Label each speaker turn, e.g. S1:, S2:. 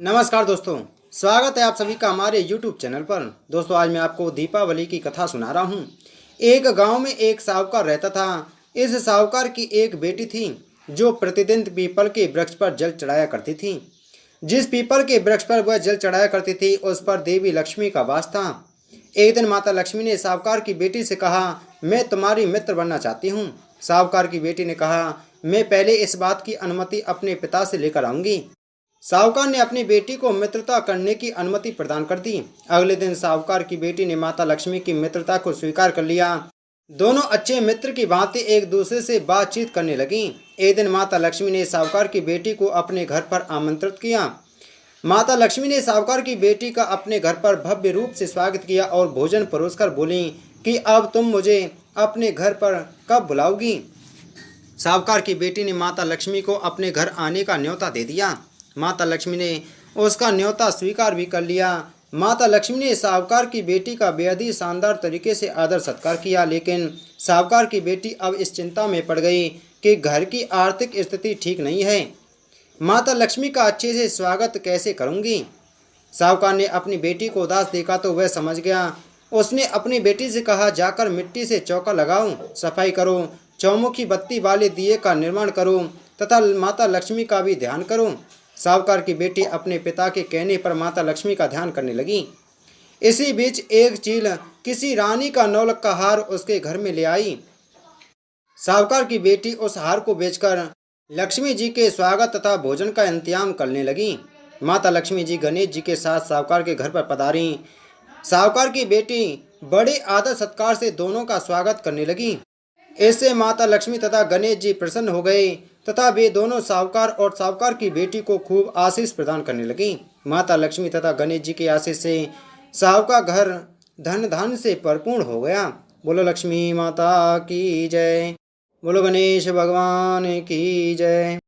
S1: नमस्कार दोस्तों, स्वागत है आप सभी का हमारे YouTube चैनल पर। दोस्तों, आज मैं आपको दीपावली की कथा सुना रहा हूँ। एक गांव में एक साहूकार रहता था। इस साहूकार की एक बेटी थी जो प्रतिदिन पीपल के वृक्ष पर जल चढ़ाया करती थी। जिस पीपल के वृक्ष पर वह जल चढ़ाया करती थी उस पर देवी लक्ष्मी का वास था। एक दिन माता लक्ष्मी ने साहूकार की बेटी से कहा, मैं तुम्हारी मित्र बनना चाहती हूँ। साहूकार की बेटी ने कहा, मैं पहले इस बात की अनुमति अपने पिता से लेकर आऊंगी। साहूकार ने अपनी बेटी को मित्रता करने की अनुमति प्रदान कर दी। अगले दिन साहूकार की बेटी ने माता लक्ष्मी की मित्रता को स्वीकार कर लिया। दोनों अच्छे मित्र की भांति एक दूसरे से बातचीत करने लगी। एक दिन माता लक्ष्मी ने साहूकार की बेटी को अपने घर पर आमंत्रित किया। माता लक्ष्मी ने साहूकार की बेटी का अपने घर पर भव्य रूप से स्वागत किया और भोजन परोसकर बोली कि अब तुम मुझे अपने घर पर कब बुलाओगी। साहूकार की बेटी ने माता लक्ष्मी को अपने घर आने का न्योता दे दिया। माता लक्ष्मी ने उसका न्योता स्वीकार भी कर लिया। माता लक्ष्मी ने साहूकार की बेटी का बेहद ही शानदार तरीके से आदर सत्कार किया, लेकिन साहूकार की बेटी अब इस चिंता में पड़ गई कि घर की आर्थिक स्थिति ठीक नहीं है। माता लक्ष्मी का अच्छे से स्वागत कैसे करूंगी। साहूकार ने अपनी बेटी को उदास देखा तो वह समझ गया। उसने अपनी बेटी से कहा, जाकर मिट्टी से चौका लगाओ, सफाई करो, चौमुखी बत्ती वाले दिए का निर्माण करो तथा माता लक्ष्मी का भी ध्यान करो। साहूकार की बेटी अपने पिता के कहने पर माता लक्ष्मी का ध्यान करने लगी। इसी बीच एक चील किसी रानी का नौलख का हार उसके घर में ले आई। साहूकार की बेटी उस हार को बेचकर लक्ष्मी जी के स्वागत तथा भोजन का इंतजाम करने लगी। माता लक्ष्मी जी गणेश जी के साथ साहूकार के घर पर पधारी। साहूकार की बेटी बड़े आदर सत्कार से दोनों का स्वागत करने लगी। इससे माता लक्ष्मी तथा गणेश जी प्रसन्न हो गए तथा वे दोनों साहूकार और साहूकार की बेटी को खूब आशीष प्रदान करने लगी। माता लक्ष्मी तथा गणेश जी के आशीष से साहूकार घर धन धन से परिपूर्ण हो गया। बोलो लक्ष्मी माता की जय। बोलो गणेश भगवान की जय।